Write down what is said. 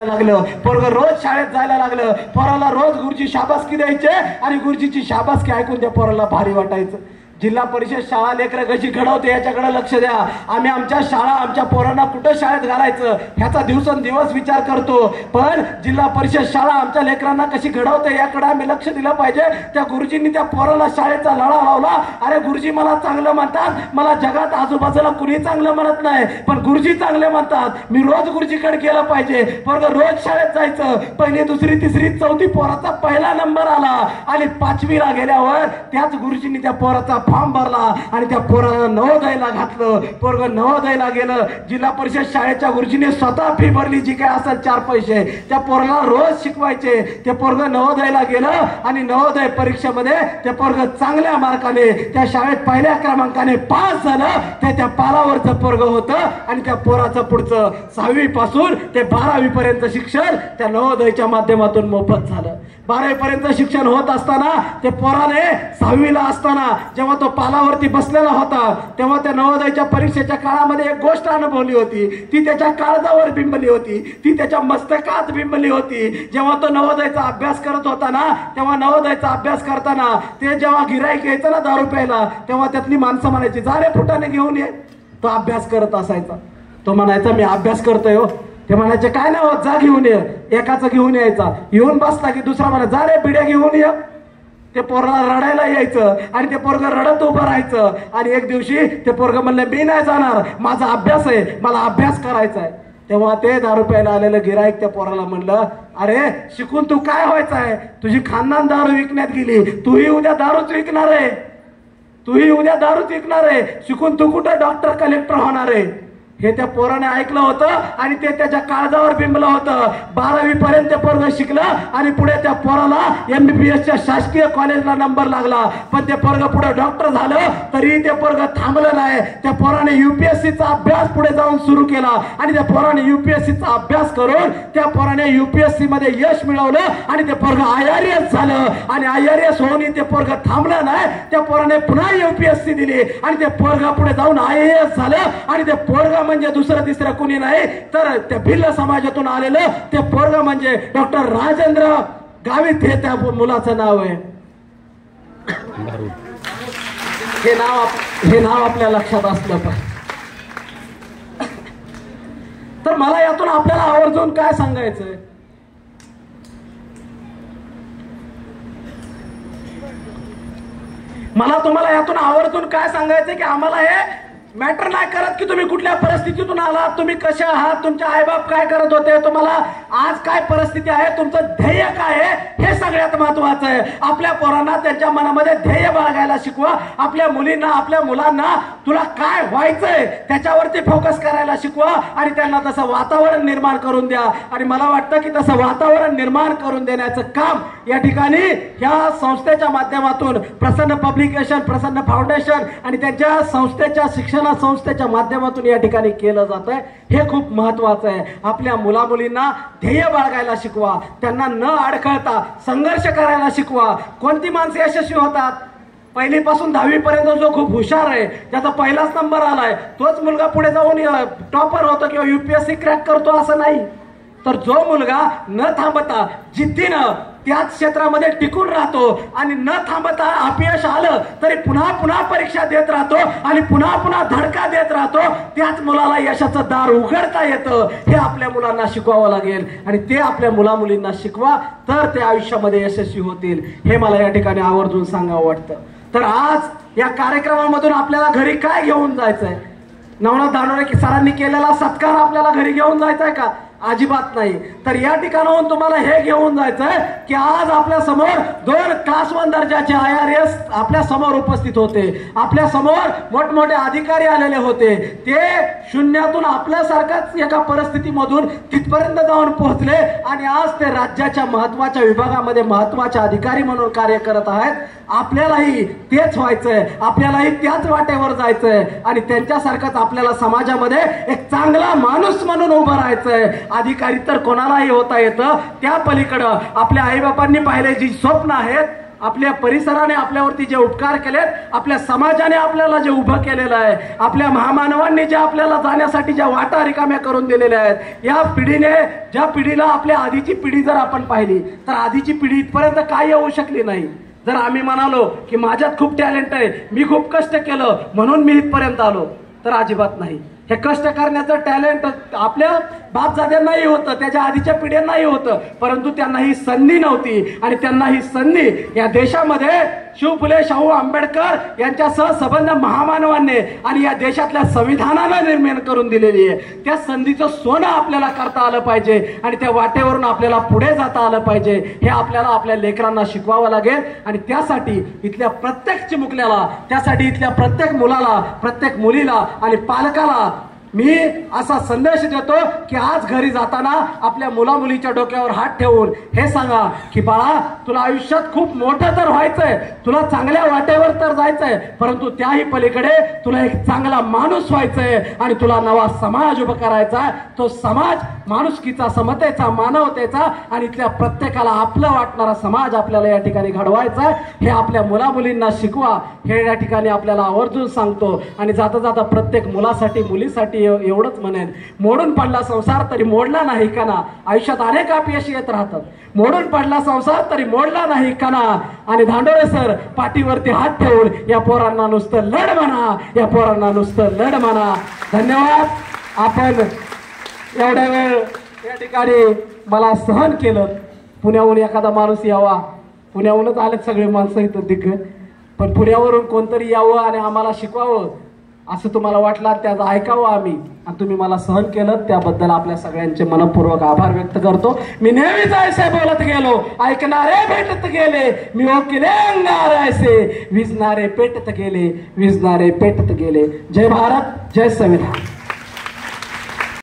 लागलं, पोरग रोज शाळेत जायला लागलं, पोराला रोज गुरुजी शाबासकी द्यायचे आणि गुरुजीची शाबासकी ऐकून त्या पोराला भारी वाटायचं. जिल्हा परिषद शाळा लेकरं कशी घडवते याच्याकडे लक्ष द्या. आम्ही आमच्या शाळा आमच्या पोरांना कुठं शाळेत घालायचं ह्याचा दिवसेंदिवस विचार करतो, पण जिल्हा परिषद शाळा आमच्या लेकरांना कशी घडवते याकडे आम्ही लक्ष दिलं पाहिजे. त्या गुरुजींनी त्या पोराला शाळेचा लढा लावला. अरे गुरुजी मला चांगलं म्हणतात, मला जगात आजूबाजूला कुणी चांगलं म्हणत नाही, पण गुरुजी चांगले म्हणतात, मी रोज गुरुजीकडे गेलं पाहिजे. पोरग रोज शाळेत जायचं. पहिली दुसरी तिसरी चौथी पोराचा पहिला नंबर आला आणि 5वीला गेल्यावर त्याच गुरुजींनी त्या पोराचा फॉर्म भरला आणि त्या पोराला नवोदयला घातलं. पोरग नवोदयला गेलं. जिल्हा परिषद शाळेच्या गुरुजीने स्वतः फी भरली, जी काय असेल 4 पैसे, त्या पोराला रोज शिकवायचे. ते पोरग नवोदयला गेलं आणि नवोदय परीक्षेमध्ये ते पोरग चांगल्या मार्काने त्या शाळेत पहिल्या क्रमांकाने पास झालं. ते त्या पालावरचं पोरग होतं आणि त्या पोराचं पुढचं 6वी पासून ते 12वी पर्यंत शिक्षण त्या नवोदयच्या माध्यमातून मोफत झालं. 12वी पर्यंत शिक्षण होत असताना ते पोराने 6वीला असताना जेव्हा तो पालावरती बसलेला होता तेव्हा त्या नवोदयच्या परीक्षेच्या काळामध्ये एक गोष्ट अनुभवली होती. ती त्याच्या काळजावर बिंबली होती, ती त्याच्या मस्तकात बिंबली होती. जेव्हा तो नवोदयचा अभ्यास करत होता ना, तेव्हा नवोदयचा अभ्यास करताना ते जेव्हा गिराईक यायचं ना दारू प्यायला, तेव्हा त्यातली माणसं म्हणायची, जा रे फुटाने घेऊन ये. तो अभ्यास करत असायचा. तो म्हणायचा, मी अभ्यास करतोय हो. ते म्हणायचे, काय नाही होत, जा घेऊन ये. एकाचं घेऊन यायचा. येऊन बसला की दुसरा म्हणा, जा रे बिड्या घेऊन ये. ते पोराला रडायला यायचं आणि ते पोरग रडत उभं राहायचं. आणि एक दिवशी ते पोरग म्हणलं, मी नाही जाणार, माझा अभ्यास आहे, मला अभ्यास करायचा आहे. तेव्हा ते दारू प्यायला आलेलं गिराईक त्या पोराला म्हणलं, अरे शिकून तू काय व्हायचं आहे? तुझी खानदान दारू विकण्यात गेली, तूही उद्या दारूच विकणार आहे, तूही उद्या दारूच विकणार आहे. शिकून तू कुठं डॉक्टर कलेक्टर होणार आहे? हे त्या पोराने ऐकलं होतं आणि ते त्याच्या काळजावर बिंबलं होतं. 12वी पर्यंत पोरग शिकलं आणि पुढे त्या पोराला MBBSच्या शासकीय कॉलेजला नंबर लागला. पण ते पोरग पुढे डॉक्टर झालं तरी ते पोरग थांबलं नाही. त्या पोराने UPSCचा अभ्यास पुढे जाऊन सुरू केला आणि त्या पोराने UPSCचा अभ्यास करून त्या पोराने UPSC मध्ये यश मिळवलं आणि ते पोरग IRS झालं. आणि IRS होऊन ते पोरग थांबलं नाही. त्या पोराने पुन्हा UPSC दिली आणि ते पोरग पुढे जाऊन IAS झालं. आणि ते पोरग म्हणजे दुसरं तिसरं कोणी नाही तर त्या भिल्ल समाजातून आलेलं ते पोरग म्हणजे डॉक्टर राजेंद्र गावित हे त्या मुलाचं नाव आहे. हे नाव आपल्या लक्षात असलं पाहिजे. तर मला यातून आपल्याला आवर्जून काय सांगायचंय, मला तुम्हाला यातून आवर्जून काय सांगायचंय की आम्हाला हे मॅटर नाही करत की तुम्ही कुठल्या परिस्थितीतून आलात, तुम्ही कसे आहात, तुमचे आईबाप काय करत होते, तुम्हाला आज काय परिस्थिती आहे, तुमचं ध्येय काय आहे, हे सगळ्यात महत्वाचं आहे. आपल्या पोरांना त्यांच्या मनामध्ये ध्येय बाळगायला शिकवा. आपल्या मुलींना आपल्या मुलांना तुला काय व्हायचंय त्याच्यावरती फोकस करायला शिकवा आणि त्यांना तसं वातावरण निर्माण करून द्या. आणि मला वाटतं की तसं वातावरण निर्माण करून देण्याचं काम या ठिकाणी या संस्थेच्या माध्यमातून प्रसन्न पब्लिकेशन, प्रसन्न फाउंडेशन आणि त्यांच्या संस्थेच्या शिक्षण संस्थेच्या माध्यमातून या ठिकाणी केलं जात आहे. हे खूप महत्वाचं आहे. आपल्या मुला मुलींना ध्येय बाळगायला शिकवा, त्यांना न अडखळता संघर्ष करायला शिकवा. कोणती माणसं यशस्वी होतात? पहिलीपासून 10वी पर्यंत जो खूप हुशार आहे, ज्याचा पहिलाच नंबर आलाय, तोच मुलगा पुढे जाऊन टॉपर होतो किंवा UPSC क्रॅक करतो असं नाही. तर जो मुलगा न थांबता जिद्दीनं त्याच क्षेत्रामध्ये टिकून राहतो आणि न थांबता अपयश आलं तरी पुन्हा पुन्हा परीक्षा देत राहतो आणि पुन्हा पुन्हा धडका देत राहतो, त्याच मुलाला यशाचं दार उघडता येतं. हे आपल्या मुलांना शिकवावं लागेल आणि ते आपल्या मुला मुलींना शिकवा, तर ते आयुष्यामध्ये यशस्वी होतील. हे मला या ठिकाणी आवर्जून सांगावं वाटतं. तर आज या कार्यक्रमामधून आपल्याला घरी काय घेऊन जायचंय? नवनाथ धानोरे सरांनी केलेला सत्कार आपल्याला घरी घेऊन जायचंय का? अजिबात नाही. तर या ठिकाणाहून तुम्हाला हे घेऊन जायचंय की आज आपल्या समोर 2 क्लास 1 दर्जाचे IRS आपल्या समोर उपस्थित होते. आपल्या समोर मोठमोठे अधिकारी आलेले होते. ते शून्यातून आपल्यासारख्याच एका परिस्थितीमधून तिथपर्यंत जाऊन पोहोचले आणि आज ते राज्याच्या महत्वाच्या विभागामध्ये महत्वाचे अधिकारी म्हणून कार्य करत आहेत. आपल्यालाही तेच व्हायचंय, आपल्यालाही त्याच वाटेवर जायचंय आणि त्यांच्यासारखंच आपल्याला समाजामध्ये एक चांगला माणूस म्हणून उभं राहायचंय. अधिकारी तर कोणालाही होता येतं, त्या पलीकडं आपल्या आईबापांनी पाहिले जी स्वप्न आहेत आपल्या परिसराने आपल्यावरती जे उपकार केलेत, आपल्या समाजाने आपल्याला जे उभं केलेलं आहे, आपल्या महामानवांनी जे आपल्याला जाण्यासाठी ज्या वाटा रिकाम्या करून दिलेल्या आहेत, या पिढीने ज्या पिढीला आपल्या आधीची पिढी जर आपण पाहिली तर आधीची पिढी इथपर्यंत काय येऊ शकली नाही. जर आम्ही म्हणालो की माझ्यात खूप टॅलेंट आहे, मी खूप कष्ट केलं म्हणून मी इथपर्यंत आलो, तर अजिबात नाही. हे कष्ट करण्याचं टॅलेंट आपल्या बापजाद्यांनाही होतं, त्याच्या आधीच्या पिढ्यांनाही होतं, परंतु त्यांना ही संधी नव्हती. आणि त्यांना ही संधी या देशामध्ये शिव फुले शाहू आंबेडकर यांच्यासह संबंध महामानवांनी आणि या देशातल्या संविधानानं निर्माण करून दिलेली आहे. त्या संधीचं सोनं आपल्याला करता आलं पाहिजे आणि त्या वाटेवरून आपल्याला पुढे जाता आलं पाहिजे. हे आपल्याला आपल्या लेकरांना शिकवावं लागेल. आणि त्यासाठी इथल्या प्रत्येक चिमुकल्याला, त्यासाठी इथल्या प्रत्येक मुलाला, प्रत्येक मुलीला आणि पालकाला मी असा संदेश देतो की आज घरी जाताना आपल्या मुला मुलीच्या डोक्यावर हात ठेवून हे सांगा की बाळा, तुला आयुष्यात खूप मोठं तर व्हायचंय, तुला चांगल्या वाटेवर तर जायचंय, परंतु त्याही पलीकडे तुला एक चांगला माणूस व्हायचंय आणि तुला नवा समाज उभा करायचा. तो समाज माणुसकीचा, समतेचा, मानवतेचा आणि इथल्या प्रत्येकाला आपलं वाटणारा समाज आपल्याला या ठिकाणी घडवायचा. हे आपल्या मुला मुलींना शिकवा, हे या ठिकाणी आपल्याला आवर्जून सांगतो. आणि जाता जाता प्रत्येक मुलासाठी, मुलीसाठी एवढंच म्हणेन, मोडून पडला संसार तरी मोडला नाही कणा. आयुष्यात अनेक अपयश येत राहतात, मोडून पडला संसार तरी मोडला नाही कणा. आणि धांडोळे सर पाठीवरती हात ठेवून या पोरांना नुसतं लढ म्हणा, या पोरांना नुसतं लढ म्हणा. धन्यवाद. आपण एवढ्या वेळ या ठिकाणी मला सहन केलं. पुण्याहून एखादा माणूस यावा, पुण्याहूनच आलेत सगळे माणसं इथं दिग्ग, पण पुण्यावरून कोणतरी यावं आणि आम्हाला शिकवावं असं तुम्हाला वाटलं, त्याचं ऐकावं आम्ही, आणि तुम्ही मला सहन केलं, त्याबद्दल आपल्या सगळ्यांचे मनपूर्वक आभार व्यक्त करतो. मी नेहमीच ऐसे बोलत गेलो, ऐकणारे भेटत गेले, मी ओकिले अंगार ऐसे, विजणारे पेटत गेले, विजणारे पेटत गेले. जय भारत, जय संविधान.